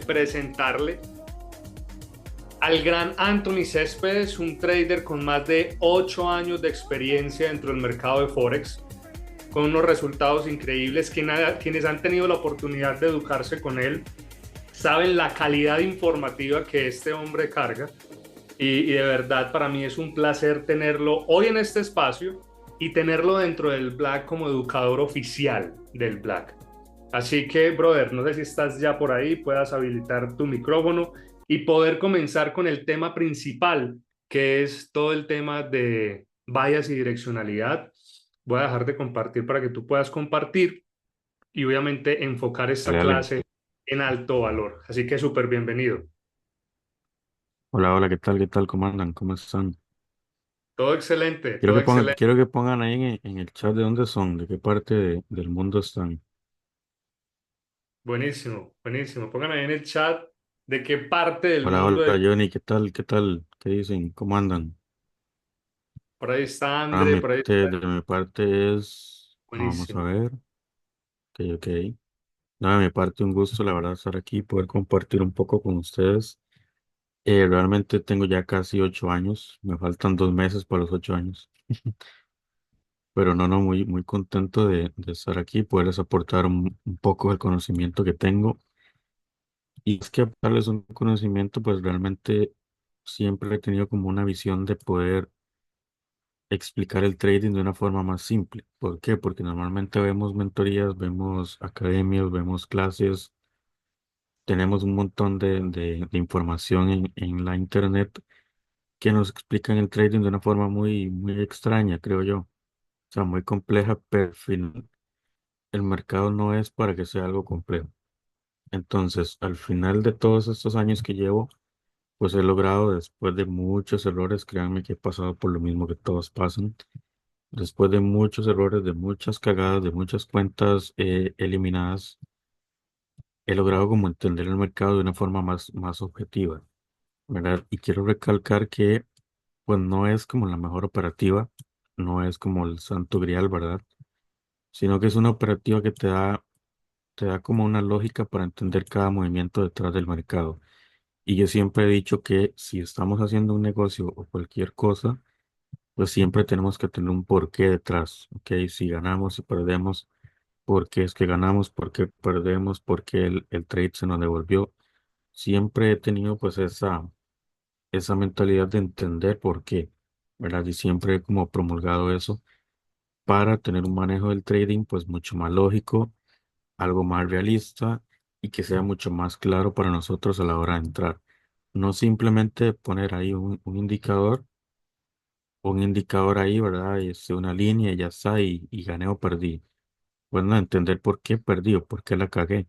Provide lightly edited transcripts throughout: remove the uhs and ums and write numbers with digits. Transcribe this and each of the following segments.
presentarle al gran Anthony Céspedes, un trader con más de 8 años de experiencia dentro del mercado de Forex, con unos resultados increíbles. Quienes han tenido la oportunidad de educarse con él saben la calidad informativa que este hombre carga y de verdad para mí es un placer tenerlo hoy en este espacio y tenerlo dentro del Black como educador oficial del Black. Así que, brother, no sé si estás ya por ahí, puedas habilitar tu micrófono y poder comenzar con el tema principal, que es todo el tema de bias y direccionalidad. Voy a dejar de compartir para que tú puedas compartir y obviamente enfocar esta Dale, dale. clase en alto valor. Así que súper bienvenido. Hola, hola, ¿qué tal? ¿Qué tal? ¿Cómo andan? ¿Cómo están? Todo excelente, todo excelente. Quiero que pongan ahí en el chat de dónde son, de qué parte del mundo están. Buenísimo, buenísimo. Pongan ahí en el chat de qué parte del Hola, mundo hola, Johnny, ¿qué tal? ¿Qué tal? ¿Qué dicen? ¿Cómo andan? por ahí está André, por ahí está. De mi parte es, vamos a Buenísimo. ver, ok, ok. No, de mi parte un gusto, la verdad, estar aquí, poder compartir un poco con ustedes. Realmente tengo ya casi 8 años, me faltan 2 meses para los 8 años. Pero no, muy, muy contento de estar aquí, poderles aportar un poco del conocimiento que tengo. Y es que darles un conocimiento, pues realmente siempre he tenido como una visión de poder explicar el trading de una forma más simple. ¿Por qué? Porque normalmente vemos mentorías, vemos academias, vemos clases, tenemos un montón de información en la internet que nos explican el trading de una forma muy, muy extraña, creo yo. O sea, muy compleja, pero al final el mercado no es para que sea algo complejo. Entonces, al final de todos estos años que llevo, pues he logrado, después de muchos errores, créanme que he pasado por lo mismo que todos pasan, después de muchos errores, de muchas cagadas, de muchas cuentas eliminadas, he logrado como entender el mercado de una forma más objetiva, ¿verdad? Y quiero recalcar que pues no es como la mejor operativa, no es como el santo grial, ¿verdad? Sino que es una operativa que te da como una lógica para entender cada movimiento detrás del mercado. Y yo siempre he dicho que si estamos haciendo un negocio o cualquier cosa, pues siempre tenemos que tener un porqué detrás, ¿ok? Si ganamos, si perdemos, por qué es que ganamos, por qué perdemos, por qué el trade se nos devolvió. Siempre he tenido pues esa mentalidad de entender por qué, ¿verdad? Y siempre he como promulgado eso para tener un manejo del trading pues mucho más lógico, algo más realista y que sea mucho más claro para nosotros a la hora de entrar. No simplemente poner ahí un indicador ahí, ¿verdad? Y una línea y ya está, y gané o perdí. Bueno, entender por qué perdí o por qué la cagué,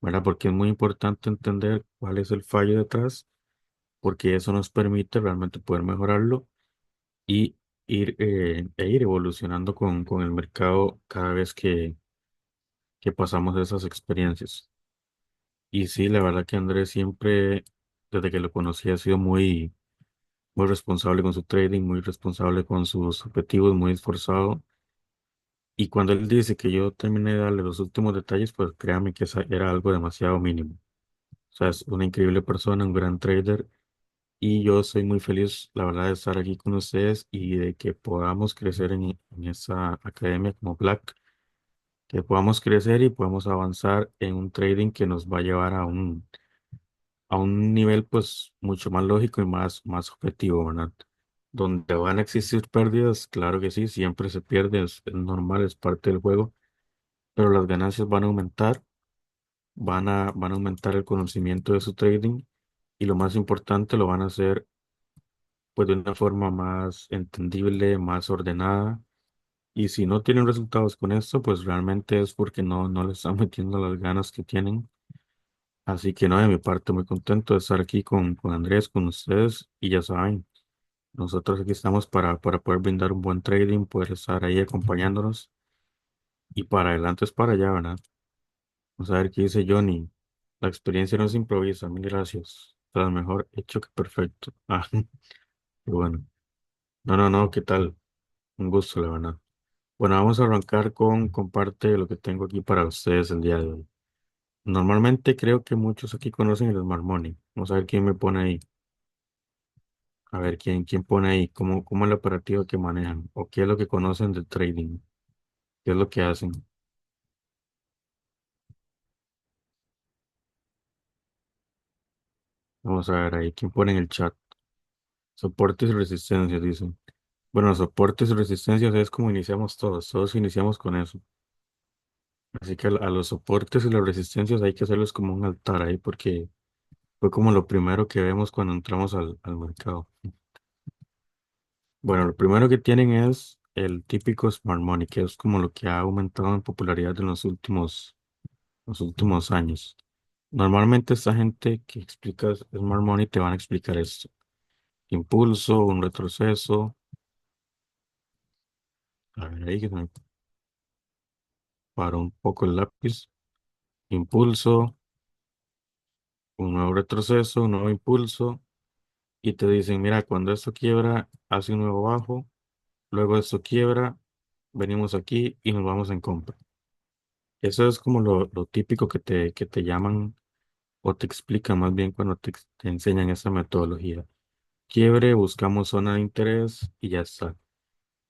¿verdad? Porque es muy importante entender cuál es el fallo detrás, porque eso nos permite realmente poder mejorarlo y ir evolucionando con el mercado cada vez que pasamos esas experiencias. Y sí, la verdad que Andrés siempre, desde que lo conocí, ha sido muy, muy responsable con su trading, muy responsable con sus objetivos, muy esforzado. Y cuando él dice que yo terminé de darle los últimos detalles, pues créame que era algo demasiado mínimo. O sea, es una increíble persona, un gran trader. Y yo soy muy feliz, la verdad, de estar aquí con ustedes y de que podamos crecer en esa academia como Black, que podamos crecer y podamos avanzar en un trading que nos va a llevar a un nivel pues mucho más lógico y más objetivo, ¿verdad? Donde van a existir pérdidas, claro que sí, siempre se pierde, es normal, es parte del juego, pero las ganancias van a aumentar, van a aumentar el conocimiento de su trading y lo más importante lo van a hacer pues de una forma más entendible, más ordenada. Y si no tienen resultados con esto, pues realmente es porque no le están metiendo las ganas que tienen. Así que no, de mi parte, muy contento de estar aquí con Andrés, con ustedes. Y ya saben, nosotros aquí estamos para poder brindar un buen trading, poder estar ahí acompañándonos. Y para adelante es para allá, ¿verdad? Vamos a ver qué dice Johnny. La experiencia no se improvisa, mil gracias. Tras mejor hecho que perfecto. Ah, qué bueno. No, no, no, ¿qué tal? Un gusto, la verdad. Bueno, vamos a arrancar con parte de lo que tengo aquí para ustedes el día de hoy. Normalmente creo que muchos aquí conocen el Smart Money. Vamos a ver quién me pone ahí. A ver quién pone ahí. ¿Cómo es la operativa que manejan? ¿O qué es lo que conocen del trading? ¿Qué es lo que hacen? Vamos a ver ahí. ¿Quién pone en el chat? Soportes y resistencias, dicen. Bueno, soportes y resistencias es como iniciamos todos. Todos iniciamos con eso. Así que a los soportes y las resistencias hay que hacerlos como un altar ahí porque fue como lo primero que vemos cuando entramos al mercado. Bueno, lo primero que tienen es el típico Smart Money, que es como lo que ha aumentado en popularidad en los últimos años. Normalmente esta gente que explica Smart Money te van a explicar esto. Impulso, un retroceso. A ver, ahí que se me paró un poco el lápiz. Impulso, un nuevo retroceso, un nuevo impulso. Y te dicen, mira, cuando esto quiebra, hace un nuevo bajo. Luego esto quiebra, venimos aquí y nos vamos en compra. Eso es como lo típico que te llaman o te explican más bien cuando te enseñan esa metodología. Quiebre, buscamos zona de interés y ya está.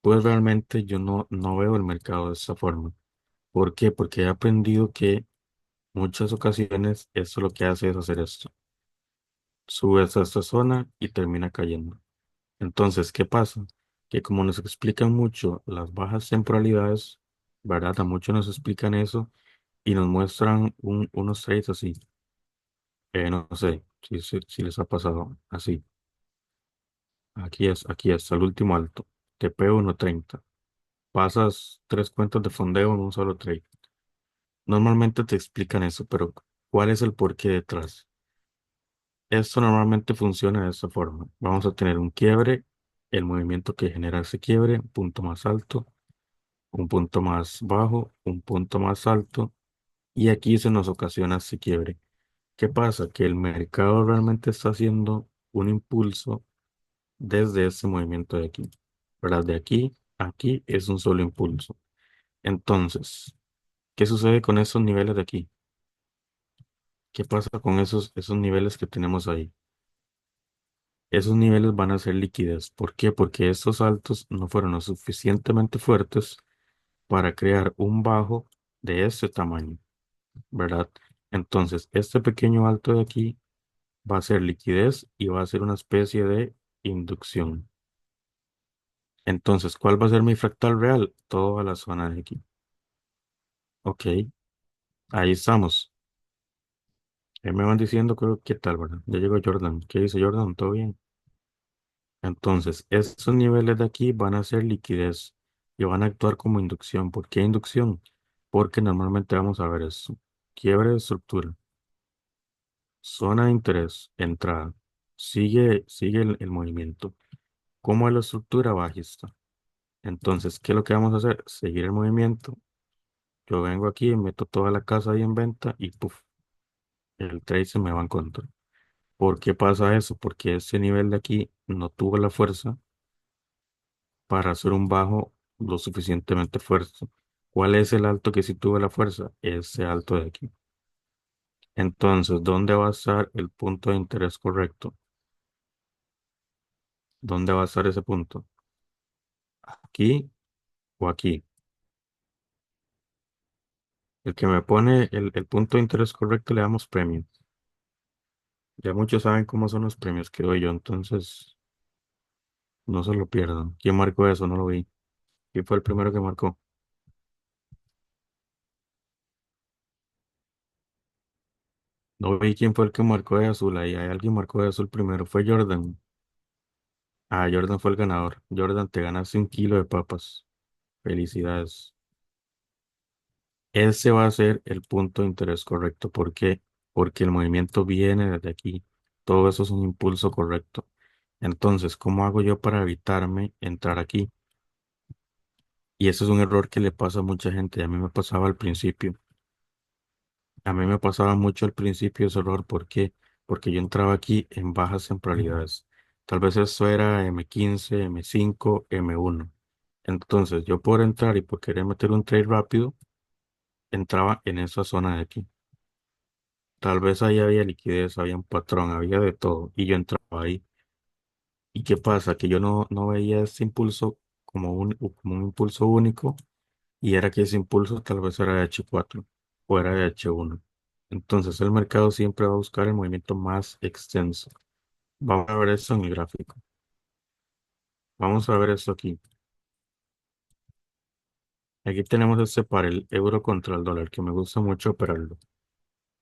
Pues realmente yo no veo el mercado de esa forma. ¿Por qué? Porque he aprendido que muchas ocasiones esto lo que hace es hacer esto. Sube hasta esta zona y termina cayendo. Entonces, ¿qué pasa? Que como nos explican mucho las bajas temporalidades, ¿verdad? A muchos nos explican eso y nos muestran unos trades así. No sé si les ha pasado así. Aquí es, al último alto. TP 1.30. Pasas tres cuentas de fondeo en un solo trade. Normalmente te explican eso, pero ¿cuál es el porqué detrás? Esto normalmente funciona de esta forma. Vamos a tener un quiebre, el movimiento que genera ese quiebre, un punto más alto, un punto más bajo, un punto más alto, y aquí se nos ocasiona ese quiebre. ¿Qué pasa? Que el mercado realmente está haciendo un impulso desde este movimiento de aquí. ¿Verdad? De aquí a aquí es un solo impulso. Entonces, ¿qué sucede con esos niveles de aquí? ¿Qué pasa con esos niveles que tenemos ahí? Esos niveles van a ser liquidez. ¿Por qué? Porque estos altos no fueron lo suficientemente fuertes para crear un bajo de este tamaño, ¿verdad? Entonces, este pequeño alto de aquí va a ser liquidez y va a ser una especie de inducción. Entonces, ¿cuál va a ser mi fractal real? Toda la zona de aquí. Ok, ahí estamos. Me van diciendo qué tal, ¿verdad? Ya llegó Jordan. ¿Qué dice Jordan? ¿Todo bien? Entonces, estos niveles de aquí van a ser liquidez y van a actuar como inducción. ¿Por qué inducción? Porque normalmente vamos a ver esto. Quiebre de estructura, zona de interés, entrada. Sigue el movimiento. ¿Cómo es la estructura bajista? Entonces, ¿qué es lo que vamos a hacer? Seguir el movimiento. Yo vengo aquí, meto toda la casa ahí en venta y puff, el trade se me va en contra. ¿Por qué pasa eso? Porque ese nivel de aquí no tuvo la fuerza para hacer un bajo lo suficientemente fuerte. ¿Cuál es el alto que sí tuvo la fuerza? Ese alto de aquí. Entonces, ¿dónde va a estar el punto de interés correcto? ¿Dónde va a estar ese punto? ¿Aquí o aquí? El que me pone el punto de interés correcto le damos premio. Ya muchos saben cómo son los premios que doy yo, entonces no se lo pierdan. ¿Quién marcó eso? No lo vi. ¿Quién fue el primero que marcó? No vi quién fue el que marcó de azul. Ahí hay alguien marcó de azul primero. Fue Jordan. Ah, Jordan fue el ganador. Jordan, te ganaste un kilo de papas. Felicidades. Ese va a ser el punto de interés correcto. ¿Por qué? Porque el movimiento viene desde aquí. Todo eso es un impulso correcto. Entonces, ¿cómo hago yo para evitarme entrar aquí? Y ese es un error que le pasa a mucha gente. A mí me pasaba al principio. A mí me pasaba mucho al principio ese error. ¿Por qué? Porque yo entraba aquí en bajas temporalidades. Tal vez eso era M15, M5, M1. Entonces, yo por entrar y por querer meter un trade rápido, entraba en esa zona de aquí. Tal vez ahí había liquidez, había un patrón, había de todo, y yo entraba ahí. ¿Y qué pasa? Que yo no veía ese impulso como un impulso único, y era que ese impulso tal vez era de H4 o era de H1. Entonces el mercado siempre va a buscar el movimiento más extenso. Vamos a ver eso en el gráfico. Vamos a ver esto aquí. Aquí tenemos este par, el euro contra el dólar, que me gusta mucho operarlo.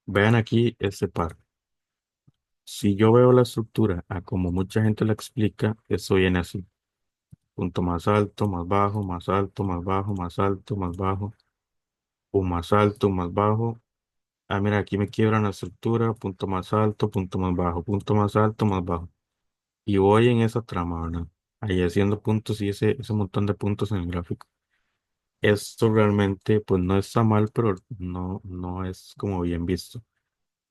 Vean aquí este par. Si yo veo la estructura a como mucha gente la explica, eso viene así. Punto más alto, más bajo, más alto, más bajo, más alto, más bajo, o más alto, más bajo. Ah, mira, aquí me quiebran la estructura, punto más alto, punto más bajo, punto más alto, más bajo. Y voy en esa trama, ¿verdad? Ahí haciendo puntos y ese montón de puntos en el gráfico. Esto realmente, pues no está mal, pero no es como bien visto.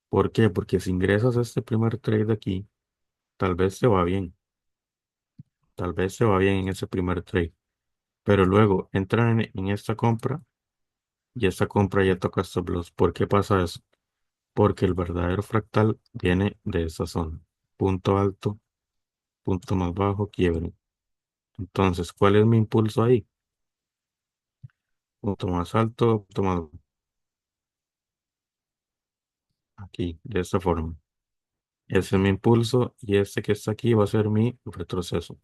¿Por qué? Porque si ingresas a este primer trade de aquí, tal vez te va bien, tal vez te va bien en ese primer trade, pero luego entran en esta compra y esta compra ya toca stop loss. ¿Por qué pasa eso? Porque el verdadero fractal viene de esa zona. Punto alto, punto más bajo, quiebre. Entonces, ¿cuál es mi impulso ahí? Punto más alto, punto más aquí, de esta forma. Ese es mi impulso y este que está aquí va a ser mi retroceso.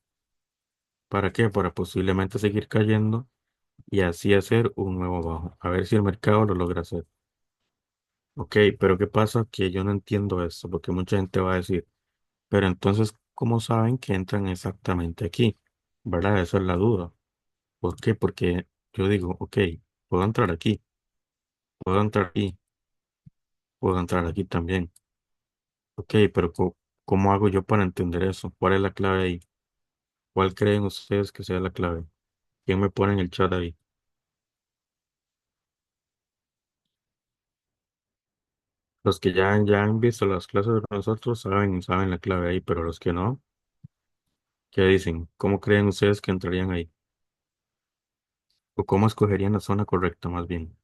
¿Para qué? Para posiblemente seguir cayendo y así hacer un nuevo bajo. A ver si el mercado lo logra hacer. Ok, pero ¿qué pasa? Que yo no entiendo esto, porque mucha gente va a decir, pero entonces, ¿cómo saben que entran exactamente aquí? ¿Verdad? Esa es la duda. ¿Por qué? Porque yo digo, ok, puedo entrar aquí, puedo entrar aquí, puedo entrar aquí también. Ok, pero ¿cómo hago yo para entender eso? ¿Cuál es la clave ahí? ¿Cuál creen ustedes que sea la clave? ¿Quién me pone en el chat ahí? Los que ya han visto las clases de nosotros saben la clave ahí, pero los que no, ¿qué dicen? ¿Cómo creen ustedes que entrarían ahí? ¿O cómo escogerían la zona correcta más bien?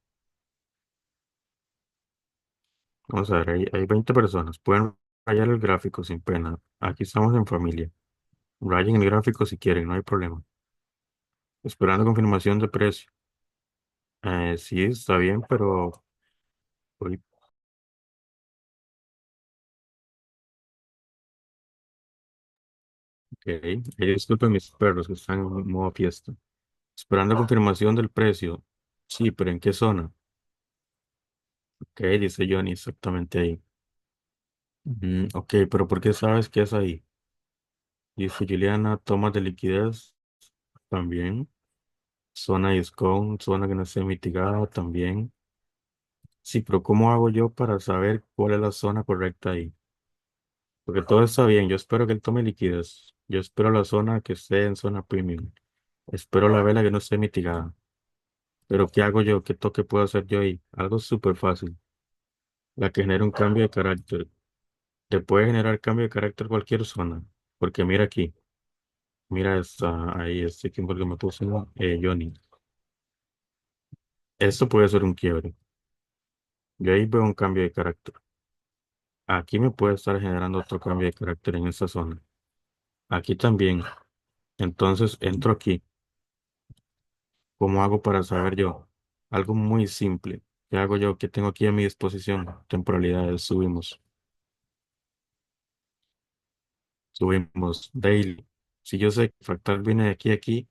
Vamos a ver, hay 20 personas. Pueden rayar el gráfico sin pena. Aquí estamos en familia. Rayen el gráfico si quieren, no hay problema. Esperando confirmación de precio. Sí, está bien, pero... uy, ok. Disculpen mis perros que están en modo fiesta. Esperando confirmación del precio. Sí, pero ¿en qué zona? Ok, dice Johnny, exactamente ahí. Ok, pero ¿por qué sabes que es ahí? Dice Juliana, tomas de liquidez también. Zona discount, zona que no esté mitigada también. Sí, pero ¿cómo hago yo para saber cuál es la zona correcta ahí? Porque todo está bien. Yo espero que él tome liquidez. Yo espero la zona que esté en zona premium. Espero la vela que no esté mitigada. Pero ¿qué hago yo? ¿Qué toque puedo hacer yo ahí? Algo súper fácil. La que genera un cambio de carácter. Te puede generar cambio de carácter cualquier zona. Porque mira aquí. Mira esta, ahí, este que me puso Johnny. Esto puede ser un quiebre. Yo ahí veo un cambio de carácter. Aquí me puede estar generando otro cambio de carácter en esta zona. Aquí también. Entonces entro aquí. ¿Cómo hago para saber yo? Algo muy simple. ¿Qué hago yo? ¿Qué tengo aquí a mi disposición? Temporalidades. Subimos. Subimos. Daily. Si yo sé que el fractal viene de aquí a aquí,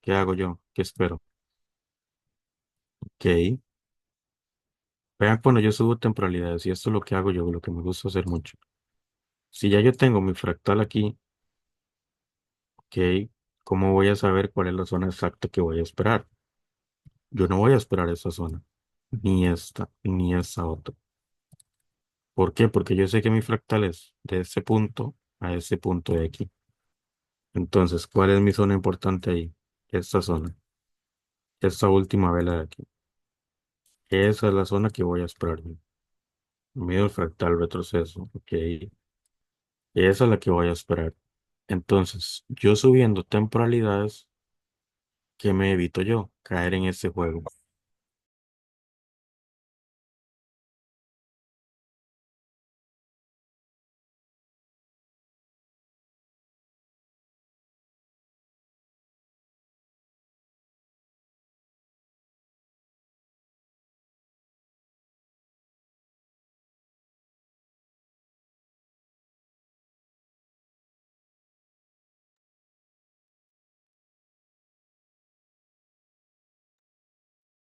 ¿qué hago yo? ¿Qué espero? Ok. Vean cuando yo subo temporalidades y esto es lo que hago yo, lo que me gusta hacer mucho. Si ya yo tengo mi fractal aquí, ok, ¿cómo voy a saber cuál es la zona exacta que voy a esperar? Yo no voy a esperar esa zona, ni esta, ni esa otra. ¿Por qué? Porque yo sé que mi fractal es de ese punto a ese punto de aquí. Entonces, ¿cuál es mi zona importante ahí? Esta zona, esta última vela de aquí. Esa es la zona que voy a esperar yo. Mido el fractal retroceso, ok. Esa es la que voy a esperar. Entonces, yo subiendo temporalidades, ¿qué me evito yo? Caer en ese juego.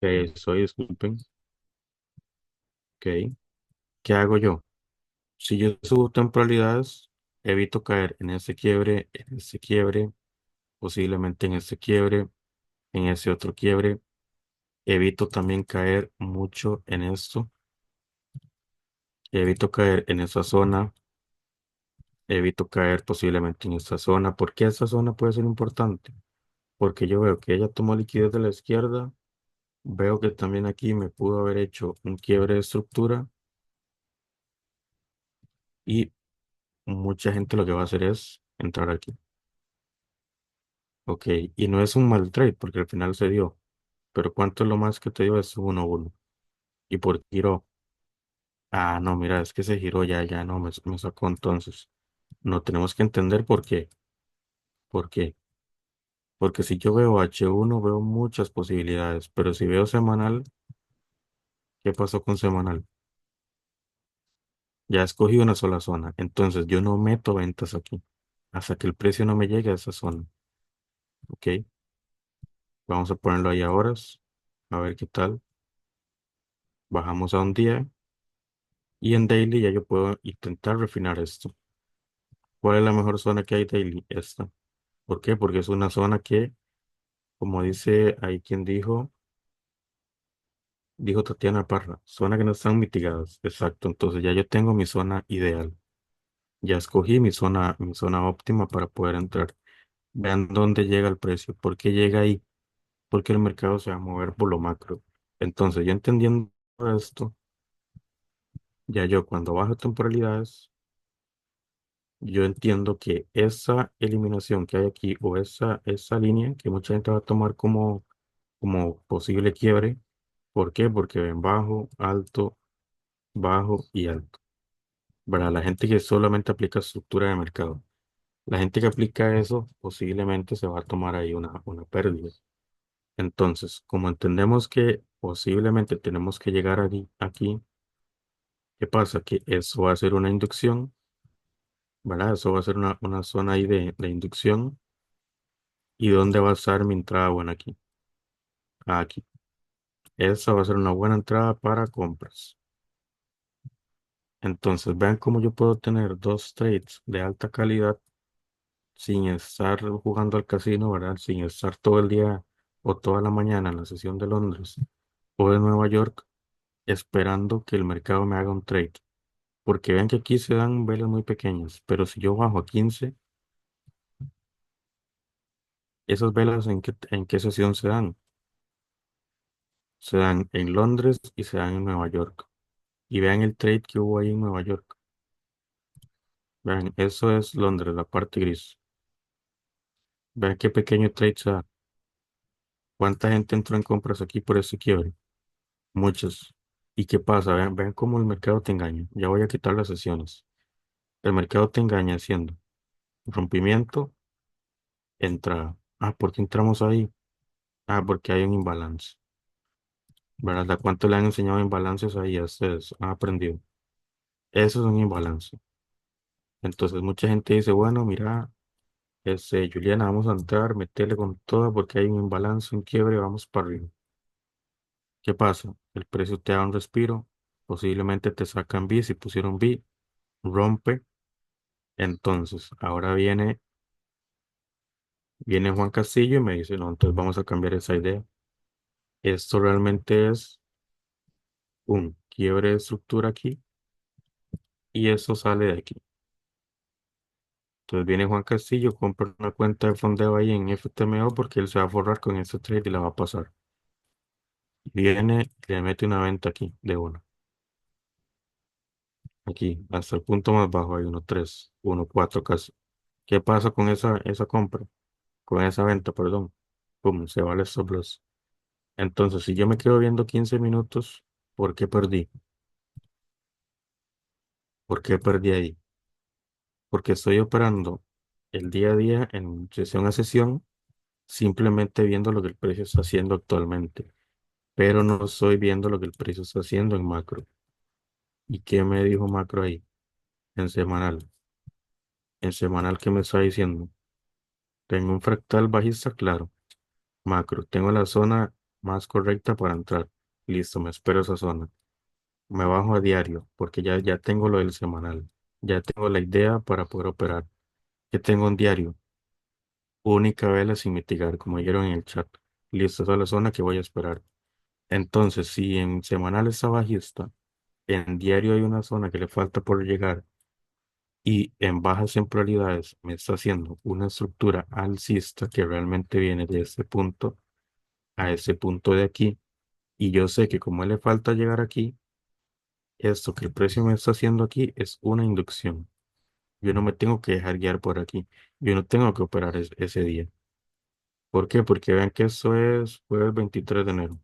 Soy, disculpen. Ok. ¿Qué hago yo? Si yo subo temporalidades, evito caer en ese quiebre, posiblemente en ese quiebre, en ese otro quiebre. Evito también caer mucho en esto. Evito caer en esa zona. Evito caer posiblemente en esta zona. ¿Por qué esta zona puede ser importante? Porque yo veo que ella tomó liquidez de la izquierda. Veo que también aquí me pudo haber hecho un quiebre de estructura y mucha gente lo que va a hacer es entrar aquí. Ok, y no es un mal trade porque al final se dio. Pero ¿cuánto es lo más que te dio? Es 1-1. ¿Y por qué giró? Ah, no, mira, es que se giró ya, ya no, me sacó entonces. No tenemos que entender por qué. ¿Por qué? Porque si yo veo H1 veo muchas posibilidades, pero si veo semanal, ¿qué pasó con semanal? Ya escogí una sola zona, entonces yo no meto ventas aquí hasta que el precio no me llegue a esa zona. ¿Ok? Vamos a ponerlo ahí a horas, a ver qué tal. Bajamos a un día y en daily ya yo puedo intentar refinar esto. ¿Cuál es la mejor zona que hay daily? Esta. ¿Por qué? Porque es una zona que, como dice ahí quien dijo Tatiana Parra, zona que no están mitigadas. Exacto, entonces ya yo tengo mi zona ideal. Ya escogí mi zona óptima para poder entrar. Vean dónde llega el precio. ¿Por qué llega ahí? Porque el mercado se va a mover por lo macro. Entonces, yo entendiendo esto, ya yo cuando bajo temporalidades, yo entiendo que esa eliminación que hay aquí o esa línea que mucha gente va a tomar como posible quiebre. ¿Por qué? Porque ven bajo y alto. Para la gente que solamente aplica estructura de mercado. La gente que aplica eso posiblemente se va a tomar ahí una pérdida. Entonces, como entendemos que posiblemente tenemos que llegar aquí, ¿qué pasa? Que eso va a ser una inducción, ¿verdad? Eso va a ser una zona ahí de inducción. ¿Y dónde va a estar mi entrada buena aquí? Aquí. Esa va a ser una buena entrada para compras. Entonces, vean cómo yo puedo tener dos trades de alta calidad sin estar jugando al casino, ¿verdad? Sin estar todo el día o toda la mañana en la sesión de Londres o de Nueva York esperando que el mercado me haga un trade. Porque vean que aquí se dan velas muy pequeñas, pero si yo bajo a 15, esas velas en qué sesión se dan. Se dan en Londres y se dan en Nueva York. Y vean el trade que hubo ahí en Nueva York. Vean, eso es Londres, la parte gris. Vean qué pequeño trade se da. ¿Cuánta gente entró en compras aquí por ese quiebre? Muchos. ¿Y qué pasa? Vean cómo el mercado te engaña. Ya voy a quitar las sesiones. El mercado te engaña haciendo rompimiento, entrada. Ah, ¿por qué entramos ahí? Ah, porque hay un imbalance. ¿Verdad? ¿A cuánto le han enseñado imbalances ahí a ustedes? Han aprendido. Eso es un imbalance. Entonces mucha gente dice, bueno, mira, Juliana, vamos a entrar, meterle con todo porque hay un imbalance, un quiebre, vamos para arriba. ¿Qué pasa? El precio te da un respiro, posiblemente te sacan B, si pusieron B, rompe. Entonces, ahora viene Juan Castillo y me dice, no, entonces vamos a cambiar esa idea. Esto realmente es un quiebre de estructura aquí y eso sale de aquí. Entonces viene Juan Castillo, compra una cuenta de fondeo ahí en FTMO porque él se va a forrar con ese trade y la va a pasar. Viene y le mete una venta aquí de uno. Aquí, hasta el punto más bajo hay 1.3, 1.4 casi. ¿Qué pasa con esa compra? Con esa venta, perdón. Pum, se va el stop loss. Entonces, si yo me quedo viendo 15 minutos, ¿por qué perdí? ¿Por qué perdí ahí? Porque estoy operando el día a día en sesión a sesión, simplemente viendo lo que el precio está haciendo actualmente, pero no estoy viendo lo que el precio está haciendo en macro. ¿Y qué me dijo macro ahí? En semanal. En semanal, ¿qué me está diciendo? Tengo un fractal bajista, claro. Macro. Tengo la zona más correcta para entrar. Listo, me espero esa zona. Me bajo a diario porque ya tengo lo del semanal. Ya tengo la idea para poder operar. Que tengo un diario, única vela sin mitigar, como dijeron en el chat. Listo, esa es la zona que voy a esperar. Entonces, si en semanal está bajista, en diario hay una zona que le falta por llegar y en bajas temporalidades me está haciendo una estructura alcista que realmente viene de este punto a ese punto de aquí, y yo sé que como le falta llegar aquí, esto que el precio me está haciendo aquí es una inducción. Yo no me tengo que dejar guiar por aquí. Yo no tengo que operar ese día. ¿Por qué? Porque vean que eso es jueves 23 de enero.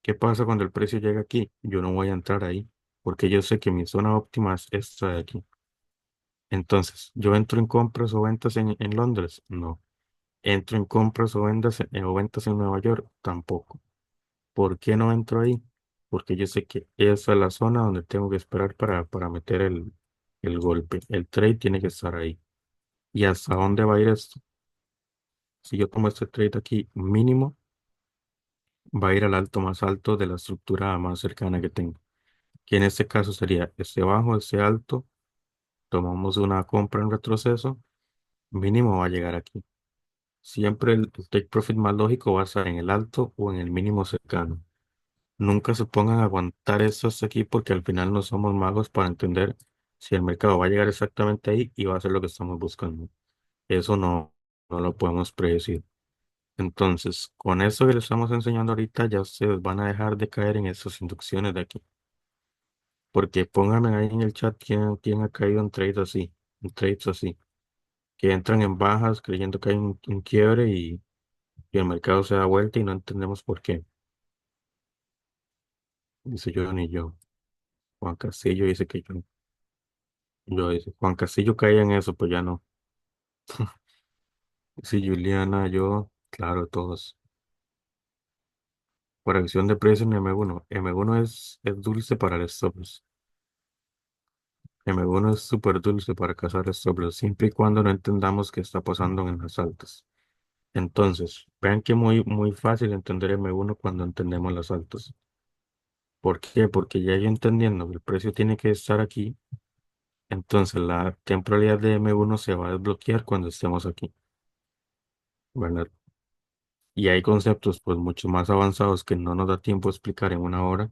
¿Qué pasa cuando el precio llega aquí? Yo no voy a entrar ahí porque yo sé que mi zona óptima es esta de aquí. Entonces, ¿yo entro en compras o ventas en Londres? No. ¿Entro en compras o ventas en Nueva York? Tampoco. ¿Por qué no entro ahí? Porque yo sé que esa es la zona donde tengo que esperar para meter el golpe. El trade tiene que estar ahí. ¿Y hasta dónde va a ir esto? Si yo tomo este trade aquí mínimo, va a ir al alto más alto de la estructura más cercana que tengo, que en este caso sería este bajo, este alto, tomamos una compra en retroceso, mínimo va a llegar aquí. Siempre el take profit más lógico va a estar en el alto o en el mínimo cercano. Nunca se pongan a aguantar esto hasta aquí porque al final no somos magos para entender si el mercado va a llegar exactamente ahí y va a hacer lo que estamos buscando. Eso no lo podemos predecir. Entonces, con eso que les estamos enseñando ahorita, ya ustedes van a dejar de caer en esas inducciones de aquí. Porque pónganme ahí en el chat quién ha caído en trades así, que entran en bajas creyendo que hay un quiebre y el mercado se da vuelta y no entendemos por qué. Dice yo ni yo. Juan Castillo dice que yo dice, Juan Castillo caía en eso, pues ya no. Sí, Juliana, yo, claro, todos. Corrección de precios en M1. M1 es dulce para el stop loss. M1 es súper dulce para cazar stop loss, siempre y cuando no entendamos qué está pasando en las altas. Entonces, vean que muy fácil entender M1 cuando entendemos las altas. ¿Por qué? Porque ya yo entendiendo que el precio tiene que estar aquí, entonces la temporalidad de M1 se va a desbloquear cuando estemos aquí, ¿verdad? Y hay conceptos pues mucho más avanzados que no nos da tiempo a explicar en una hora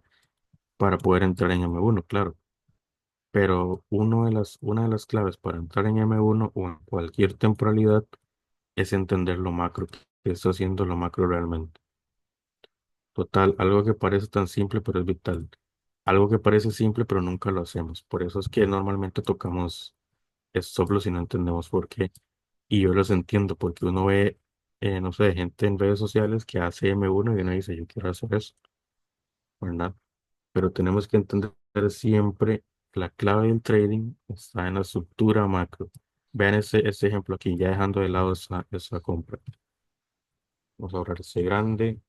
para poder entrar en M1, claro. Pero una de las claves para entrar en M1 o en cualquier temporalidad es entender lo macro, que está haciendo lo macro realmente. Total, algo que parece tan simple pero es vital. Algo que parece simple pero nunca lo hacemos. Por eso es que normalmente tocamos stop loss y no entendemos por qué. Y yo los entiendo porque uno ve, no sé, gente en redes sociales que hace M1 y uno dice, yo quiero hacer eso, ¿verdad? Pero tenemos que entender siempre la clave del trading está en la estructura macro. Vean ese ejemplo aquí, ya dejando de lado esa compra. Vamos a ahorrar ese grande.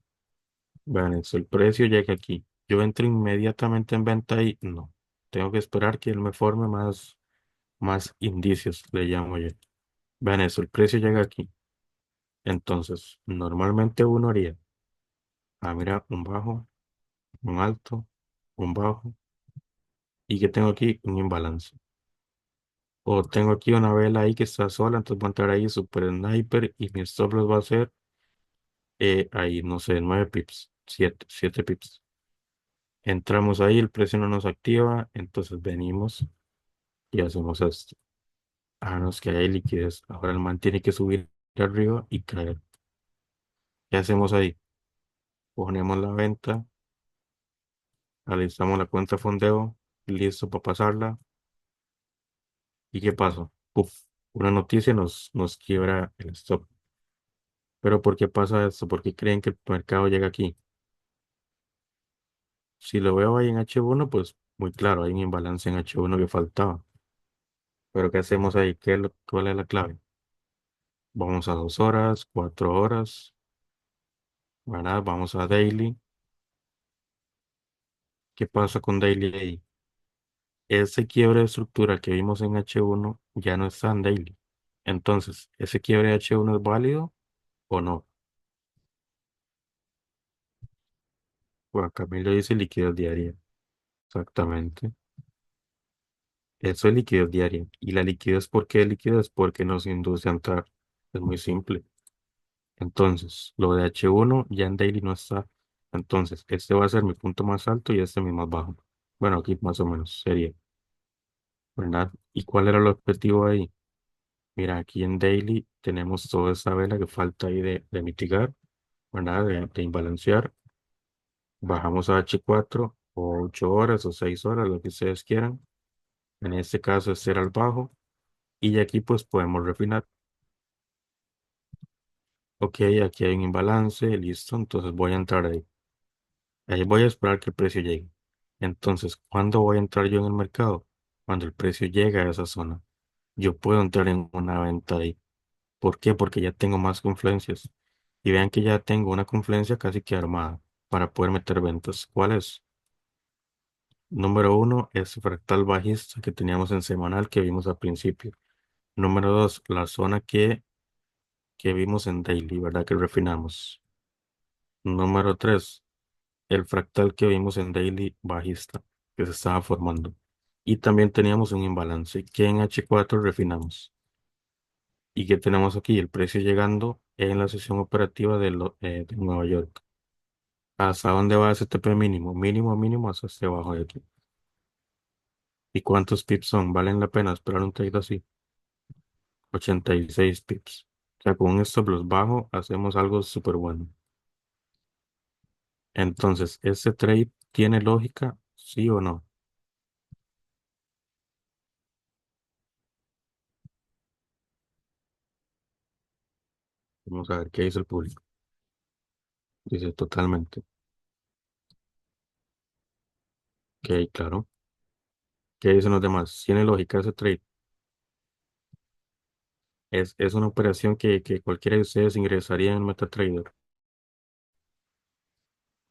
Vean eso, el precio llega aquí. Yo entro inmediatamente en venta y no. Tengo que esperar que él me forme más indicios, le llamo yo. Vean eso, el precio llega aquí. Entonces, normalmente uno haría, mira, un bajo, un alto, un bajo, y que tengo aquí un imbalance. O tengo aquí una vela ahí que está sola, entonces voy a entrar ahí super sniper y mi stop loss va a ser ahí, no sé, 9 pips, siete pips. Entramos ahí, el precio no nos activa, entonces venimos y hacemos esto. No, es que hay liquidez. Ahora el man tiene que subir arriba y caer. ¿Qué hacemos ahí? Ponemos la venta, alistamos la cuenta fondeo, listo para pasarla. ¿Y qué pasa? Uf, una noticia nos quiebra el stop. Pero ¿por qué pasa esto? ¿Por qué creen que el mercado llega aquí? Si lo veo ahí en H1, pues muy claro, hay un imbalance en H1 que faltaba. Pero ¿qué hacemos ahí? ¿Cuál es la clave? Vamos a 2 horas, 4 horas, ¿verdad? Vamos a daily. ¿Qué pasa con daily ahí? Ese quiebre de estructura que vimos en H1 ya no está en daily. Entonces, ¿ese quiebre de H1 es válido o no? Juan Camilo dice liquidez diaria. Exactamente. Eso es liquidez diaria. ¿Y la liquidez por qué es liquidez? Porque nos induce a entrar. Es muy simple. Entonces, lo de H1 ya en daily no está. Entonces, este va a ser mi punto más alto y este mi más bajo. Bueno, aquí más o menos sería, ¿verdad? ¿Y cuál era el objetivo ahí? Mira, aquí en daily tenemos toda esa vela que falta ahí de mitigar, ¿verdad? De imbalancear. Bajamos a H4 o 8 horas o 6 horas, lo que ustedes quieran. En este caso, este era el bajo. Y ya aquí pues podemos refinar. Ok, aquí hay un imbalance, listo. Entonces voy a entrar ahí. Ahí voy a esperar que el precio llegue. Entonces, ¿cuándo voy a entrar yo en el mercado? Cuando el precio llega a esa zona. Yo puedo entrar en una venta ahí. ¿Por qué? Porque ya tengo más confluencias. Y vean que ya tengo una confluencia casi que armada para poder meter ventas. ¿Cuál es? Número uno es fractal bajista que teníamos en semanal que vimos al principio. Número dos, la zona que vimos en daily, ¿verdad? Que refinamos. Número tres, el fractal que vimos en daily bajista que se estaba formando. Y también teníamos un imbalance que en H4 refinamos. ¿Y que tenemos aquí? El precio llegando en la sesión operativa de Nueva York. ¿Hasta dónde va ese TP mínimo? Mínimo, mínimo, hasta este abajo de aquí. ¿Y cuántos pips son? ¿Valen la pena esperar un trade así? 86 pips. O sea, con un stop loss bajo hacemos algo súper bueno. Entonces, ¿este trade tiene lógica? ¿Sí o no? Vamos a ver qué dice el público. Dice totalmente. Ok, claro. ¿Qué dicen los demás? ¿Tiene lógica ese trade? Es una operación que cualquiera de ustedes ingresaría en MetaTrader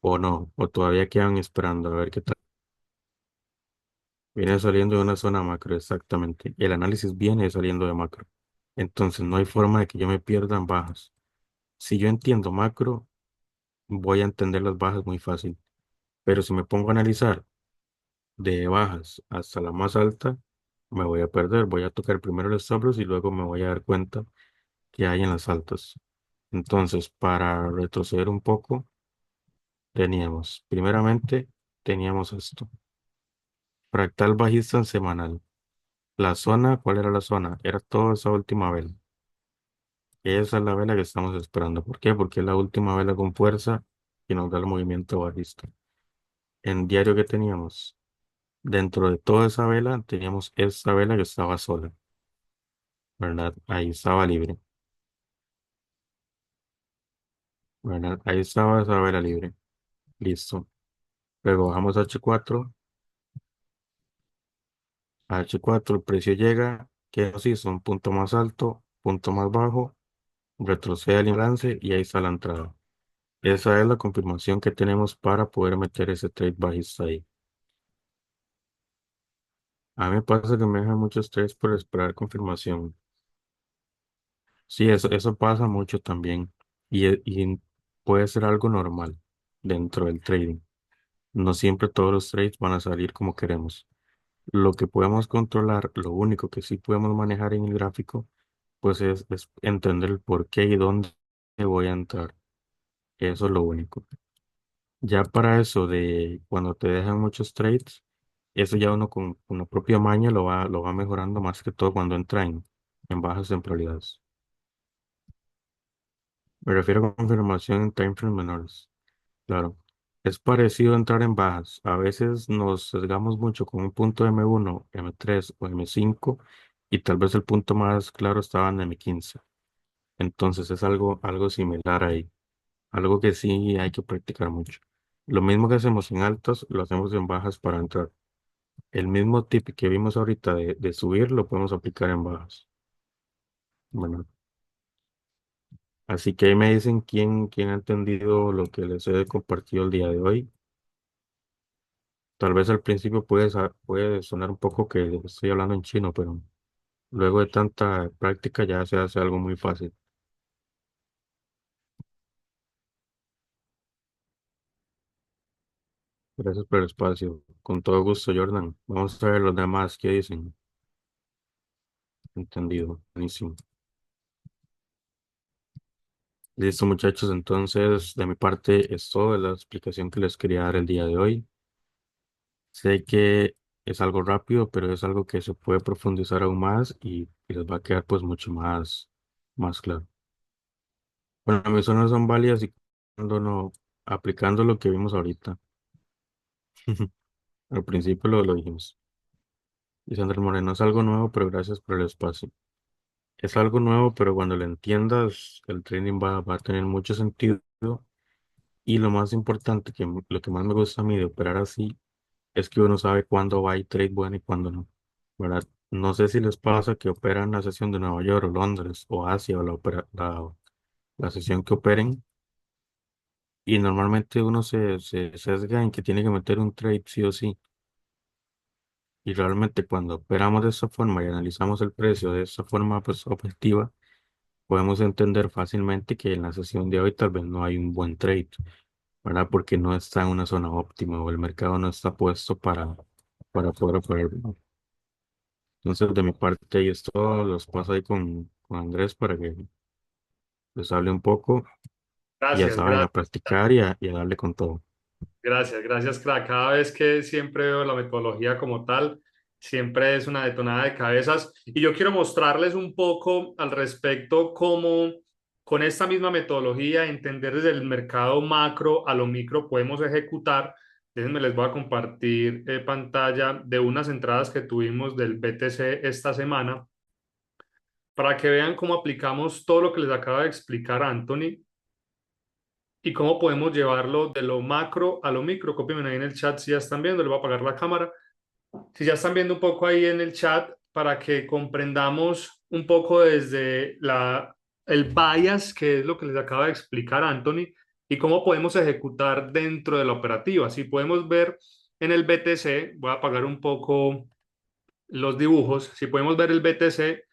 o no, o todavía quedan esperando a ver qué tal. Viene saliendo de una zona macro, exactamente. El análisis viene saliendo de macro. Entonces no hay forma de que yo me pierda en bajas. Si yo entiendo macro, voy a entender las bajas muy fácil. Pero si me pongo a analizar de bajas hasta la más alta, me voy a perder. Voy a tocar primero los stop loss y luego me voy a dar cuenta que hay en las altas. Entonces, para retroceder un poco, primeramente, teníamos esto. Fractal bajista en semanal. La zona, ¿cuál era la zona? Era toda esa última vela. Esa es la vela que estamos esperando. ¿Por qué? Porque es la última vela con fuerza que nos da el movimiento bajista. En diario que teníamos, dentro de toda esa vela, teníamos esta vela que estaba sola, ¿verdad? Ahí estaba libre, ¿verdad? Ahí estaba esa vela libre. Listo. Luego bajamos a H4. A H4 el precio llega, que así son punto más alto, punto más bajo, retrocede al imbalance y ahí está la entrada. Esa es la confirmación que tenemos para poder meter ese trade bajista ahí. A mí me pasa que me dejan muchos trades por esperar confirmación. Sí, eso pasa mucho también y puede ser algo normal dentro del trading. No siempre todos los trades van a salir como queremos. Lo que podemos controlar, lo único que sí podemos manejar en el gráfico, pues es entender el por qué y dónde voy a entrar. Eso es lo único. Ya para eso de cuando te dejan muchos trades, eso ya uno con la propia maña lo va mejorando más que todo cuando entra en bajas temporalidades. Me refiero a confirmación en timeframes menores. Claro, es parecido a entrar en bajas. A veces nos sesgamos mucho con un punto M1, M3 o M5 y tal vez el punto más claro estaba en M15. Entonces es algo similar ahí, algo que sí hay que practicar mucho. Lo mismo que hacemos en altas, lo hacemos en bajas para entrar. El mismo tip que vimos ahorita de subir lo podemos aplicar en bajas. Bueno, así que ahí me dicen quién ha entendido lo que les he compartido el día de hoy. Tal vez al principio puede sonar un poco que estoy hablando en chino, pero luego de tanta práctica ya se hace algo muy fácil. Gracias por el espacio. Con todo gusto, Jordan. Vamos a ver los demás qué dicen. Entendido. Buenísimo. Listo, muchachos. Entonces, de mi parte es todo la explicación que les quería dar el día de hoy. Sé que es algo rápido, pero es algo que se puede profundizar aún más y les va a quedar pues mucho más claro. Bueno, mis zonas son válidas y cuando no, aplicando lo que vimos ahorita. Al principio lo dijimos. Y Sandra Moreno es algo nuevo, pero gracias por el espacio. Es algo nuevo, pero cuando lo entiendas, el trading va a tener mucho sentido. Y lo más importante, lo que más me gusta a mí de operar así, es que uno sabe cuándo hay trade bueno y cuándo no. ¿Verdad? No sé si les pasa que operan la sesión de Nueva York o Londres o Asia o la sesión que operen y normalmente uno se sesga en que tiene que meter un trade sí o sí. Y realmente cuando operamos de esa forma y analizamos el precio de esa forma pues objetiva, podemos entender fácilmente que en la sesión de hoy tal vez no hay un buen trade, ¿verdad? Porque no está en una zona óptima o el mercado no está puesto para poder operar. Entonces, de mi parte, ahí es todo. Los paso ahí con Andrés para que les hable un poco. Y ya Gracias, saben, a gracias. practicar y a darle con todo. Gracias, gracias, crack. Cada vez que siempre veo la metodología como tal, siempre es una detonada de cabezas. Y yo quiero mostrarles un poco al respecto cómo con esta misma metodología, entender desde el mercado macro a lo micro, podemos ejecutar. Déjenme, les voy a compartir pantalla de unas entradas que tuvimos del BTC esta semana para que vean cómo aplicamos todo lo que les acaba de explicar Anthony y cómo podemos llevarlo de lo macro a lo micro. Cópienme ahí en el chat si ya están viendo, les voy a apagar la cámara. Si ya están viendo un poco ahí en el chat para que comprendamos un poco desde el bias, que es lo que les acaba de explicar Anthony, y cómo podemos ejecutar dentro de la operativa. Si podemos ver en el BTC, voy a apagar un poco los dibujos, si podemos ver el BTC,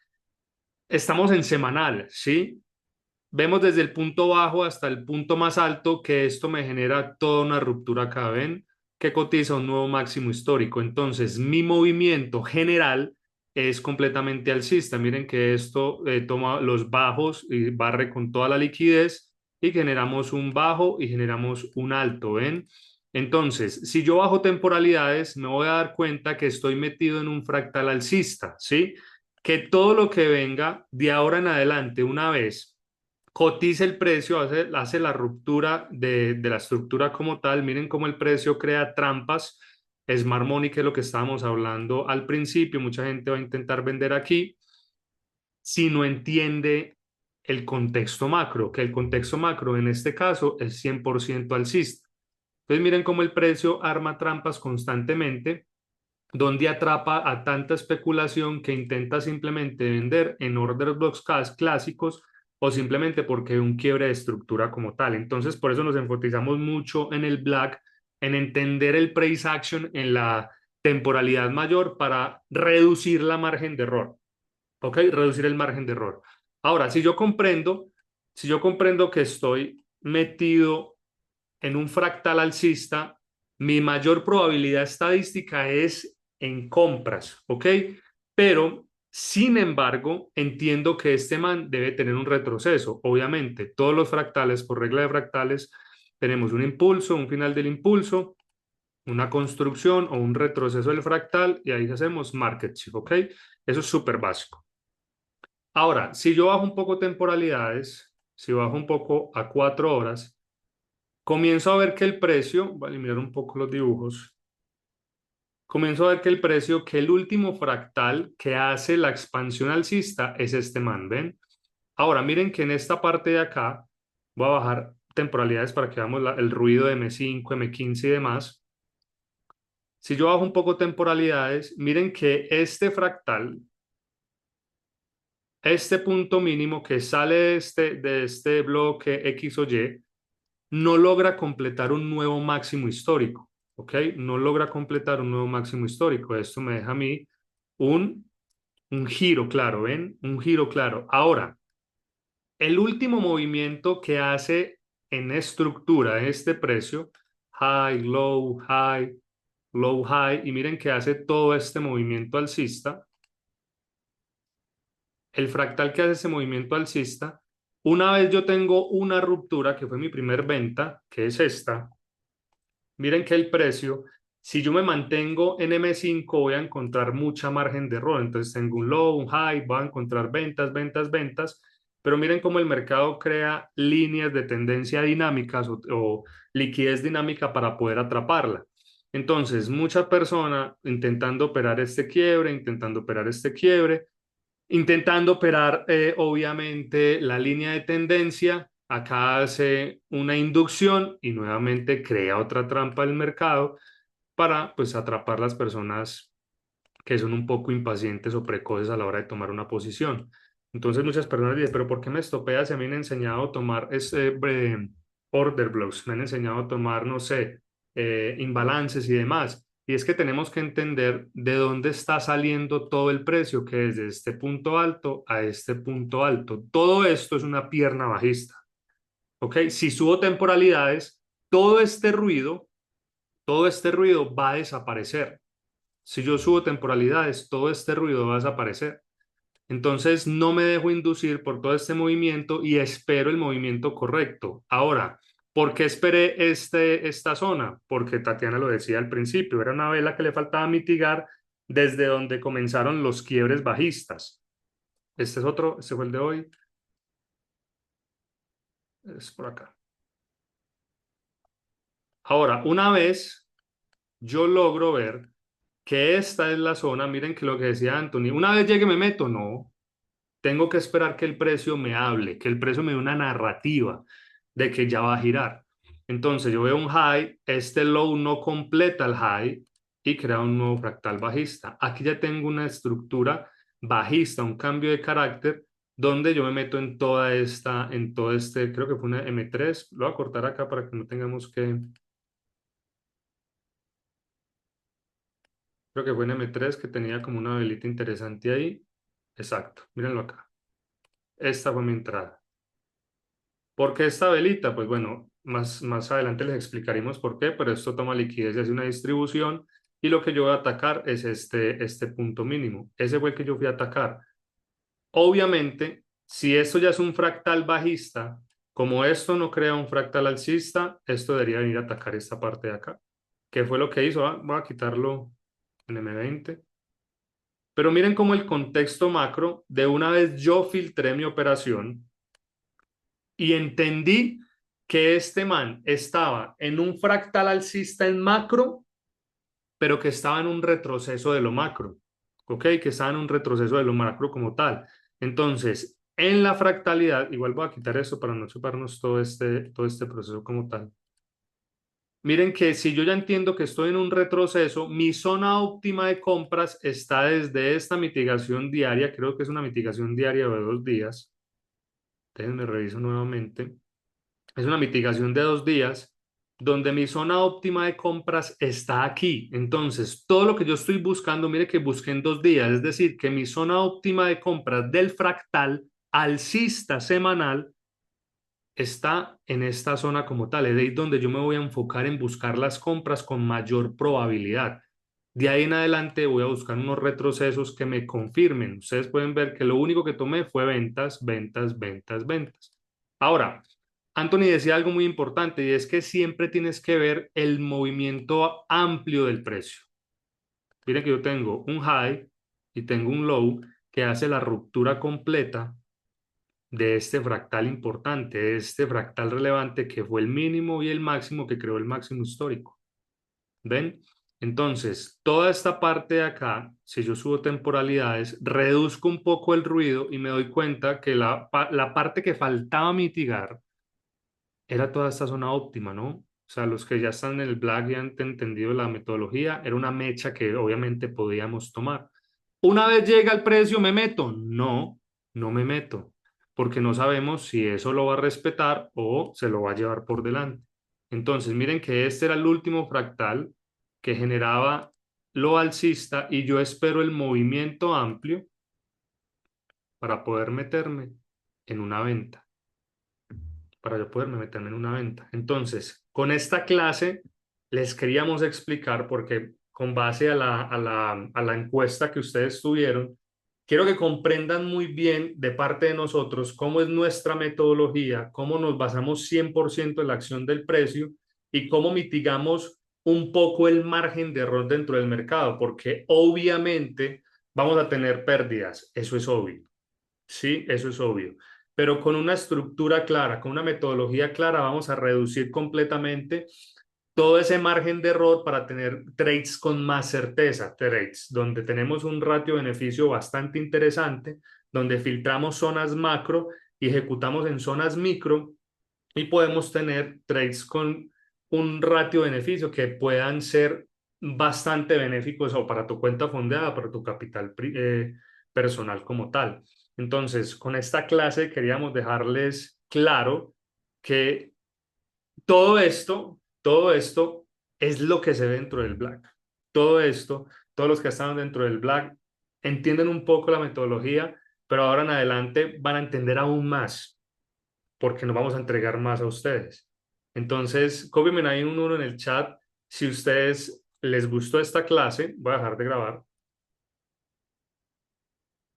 estamos en semanal, ¿sí? Vemos desde el punto bajo hasta el punto más alto que esto me genera toda una ruptura acá, ¿ven? Que cotiza un nuevo máximo histórico. Entonces, mi movimiento general es completamente alcista. Miren que esto toma los bajos y barre con toda la liquidez y generamos un bajo y generamos un alto, ¿ven? Entonces, si yo bajo temporalidades, me voy a dar cuenta que estoy metido en un fractal alcista, ¿sí? Que todo lo que venga de ahora en adelante, una vez cotiza el precio, hace la ruptura de la estructura como tal. Miren cómo el precio crea trampas. Smart Money, que es lo que estábamos hablando al principio, mucha gente va a intentar vender aquí si no entiende el contexto macro, que el contexto macro en este caso es 100% alcista. Entonces miren cómo el precio arma trampas constantemente, donde atrapa a tanta especulación que intenta simplemente vender en order blocks clásicos o simplemente porque hay un quiebre de estructura como tal. Entonces, por eso nos enfatizamos mucho en el black, en entender el price action en la temporalidad mayor para reducir la margen de error. ¿Ok? Reducir el margen de error. Ahora, si yo comprendo que estoy metido en un fractal alcista, mi mayor probabilidad estadística es en compras, ¿ok? Pero, sin embargo, entiendo que este man debe tener un retroceso. Obviamente, todos los fractales, por regla de fractales, tenemos un impulso, un final del impulso, una construcción o un retroceso del fractal y ahí hacemos market shift, ¿ok? Eso es súper básico. Ahora, si yo bajo un poco temporalidades, si bajo un poco a 4 horas, comienzo a ver que el precio, voy a eliminar un poco los dibujos, comienzo a ver que el precio, que el último fractal que hace la expansión alcista es este man, ¿ven? Ahora, miren que en esta parte de acá, voy a bajar temporalidades para que veamos el ruido de M5, M15 y demás. Si yo bajo un poco temporalidades, miren que este fractal, este punto mínimo que sale de este bloque X o Y, no logra completar un nuevo máximo histórico, ¿ok? No logra completar un nuevo máximo histórico. Esto me deja a mí un, un giro claro, ¿ven? Un giro claro. Ahora, el último movimiento que hace en estructura este precio high, low, high, low, high, y miren que hace todo este movimiento alcista. El fractal que hace ese movimiento alcista, una vez yo tengo una ruptura, que fue mi primer venta, que es esta, miren que el precio, si yo me mantengo en M5, voy a encontrar mucha margen de error. Entonces tengo un low, un high, voy a encontrar ventas, ventas, ventas. Pero miren cómo el mercado crea líneas de tendencia dinámicas o liquidez dinámica para poder atraparla. Entonces, mucha persona intentando operar este quiebre, intentando operar este quiebre, intentando operar obviamente la línea de tendencia. Acá hace una inducción y nuevamente crea otra trampa del mercado para pues atrapar las personas que son un poco impacientes o precoces a la hora de tomar una posición. Entonces muchas personas dicen, pero ¿por qué me estopeas? Si a mí me han enseñado a tomar order blocks, me han enseñado a tomar, no sé, imbalances y demás. Y es que tenemos que entender de dónde está saliendo todo el precio, que desde este punto alto a este punto alto. Todo esto es una pierna bajista. ¿Ok? Si subo temporalidades, todo todo este ruido va a desaparecer. Si yo subo temporalidades, todo este ruido va a desaparecer. Entonces no me dejo inducir por todo este movimiento y espero el movimiento correcto. Ahora, ¿por qué esperé esta zona? Porque Tatiana lo decía al principio, era una vela que le faltaba mitigar desde donde comenzaron los quiebres bajistas. Este es otro, este fue el de hoy, es por acá. Ahora, una vez yo logro ver que esta es la zona, miren que lo que decía Anthony, una vez llegue me meto, no, tengo que esperar que el precio me hable, que el precio me dé una narrativa de que ya va a girar. Entonces yo veo un high, este low no completa el high y crea un nuevo fractal bajista. Aquí ya tengo una estructura bajista, un cambio de carácter donde yo me meto en toda esta, en todo este, creo que fue una M3, lo voy a cortar acá para que no tengamos que, creo que fue en M3 que tenía como una velita interesante ahí. Exacto, mírenlo acá. Esta fue mi entrada. ¿Por qué esta velita? Pues bueno, más adelante les explicaremos por qué, pero esto toma liquidez y hace una distribución y lo que yo voy a atacar es este punto mínimo. Ese fue el que yo fui a atacar. Obviamente, si esto ya es un fractal bajista, como esto no crea un fractal alcista, esto debería venir a atacar esta parte de acá. ¿Qué fue lo que hizo? Voy a quitarlo en M20. Pero miren cómo el contexto macro, de una vez yo filtré mi operación y entendí que este man estaba en un fractal alcista en macro, pero que estaba en un retroceso de lo macro, ¿ok? Que estaba en un retroceso de lo macro como tal. Entonces, en la fractalidad, igual voy a quitar esto para no chuparnos todo este proceso como tal. Miren que si yo ya entiendo que estoy en un retroceso, mi zona óptima de compras está desde esta mitigación diaria, creo que es una mitigación diaria de 2 días. Déjenme reviso nuevamente. Es una mitigación de 2 días donde mi zona óptima de compras está aquí. Entonces, todo lo que yo estoy buscando, mire que busqué en 2 días, es decir, que mi zona óptima de compras del fractal alcista semanal está en esta zona como tal. Es ahí donde yo me voy a enfocar en buscar las compras con mayor probabilidad. De ahí en adelante voy a buscar unos retrocesos que me confirmen. Ustedes pueden ver que lo único que tomé fue ventas, ventas, ventas, ventas. Ahora, Anthony decía algo muy importante y es que siempre tienes que ver el movimiento amplio del precio. Miren que yo tengo un high y tengo un low que hace la ruptura completa de este fractal importante, de este fractal relevante que fue el mínimo y el máximo que creó el máximo histórico. ¿Ven? Entonces, toda esta parte de acá, si yo subo temporalidades, reduzco un poco el ruido y me doy cuenta que la parte que faltaba mitigar era toda esta zona óptima, ¿no? O sea, los que ya están en el Black y han entendido la metodología, era una mecha que obviamente podíamos tomar. Una vez llega el precio, ¿me meto? No, no me meto, porque no sabemos si eso lo va a respetar o se lo va a llevar por delante. Entonces, miren que este era el último fractal que generaba lo alcista y yo espero el movimiento amplio para poder meterme en una venta, para yo poderme meterme en una venta. Entonces, con esta clase les queríamos explicar porque con base a la encuesta que ustedes tuvieron, quiero que comprendan muy bien de parte de nosotros cómo es nuestra metodología, cómo nos basamos 100% en la acción del precio y cómo mitigamos un poco el margen de error dentro del mercado, porque obviamente vamos a tener pérdidas, eso es obvio. Sí, eso es obvio. Pero con una estructura clara, con una metodología clara, vamos a reducir completamente todo ese margen de error para tener trades con más certeza, trades donde tenemos un ratio beneficio bastante interesante, donde filtramos zonas macro y ejecutamos en zonas micro y podemos tener trades con un ratio beneficio que puedan ser bastante benéficos o para tu cuenta fondeada, para tu capital personal como tal. Entonces, con esta clase queríamos dejarles claro que todo esto es lo que se ve dentro del Black. Todo esto, todos los que están dentro del Black entienden un poco la metodología, pero ahora en adelante van a entender aún más porque nos vamos a entregar más a ustedes. Entonces, cópienme ahí un uno en el chat si ustedes les gustó esta clase. Voy a dejar de grabar.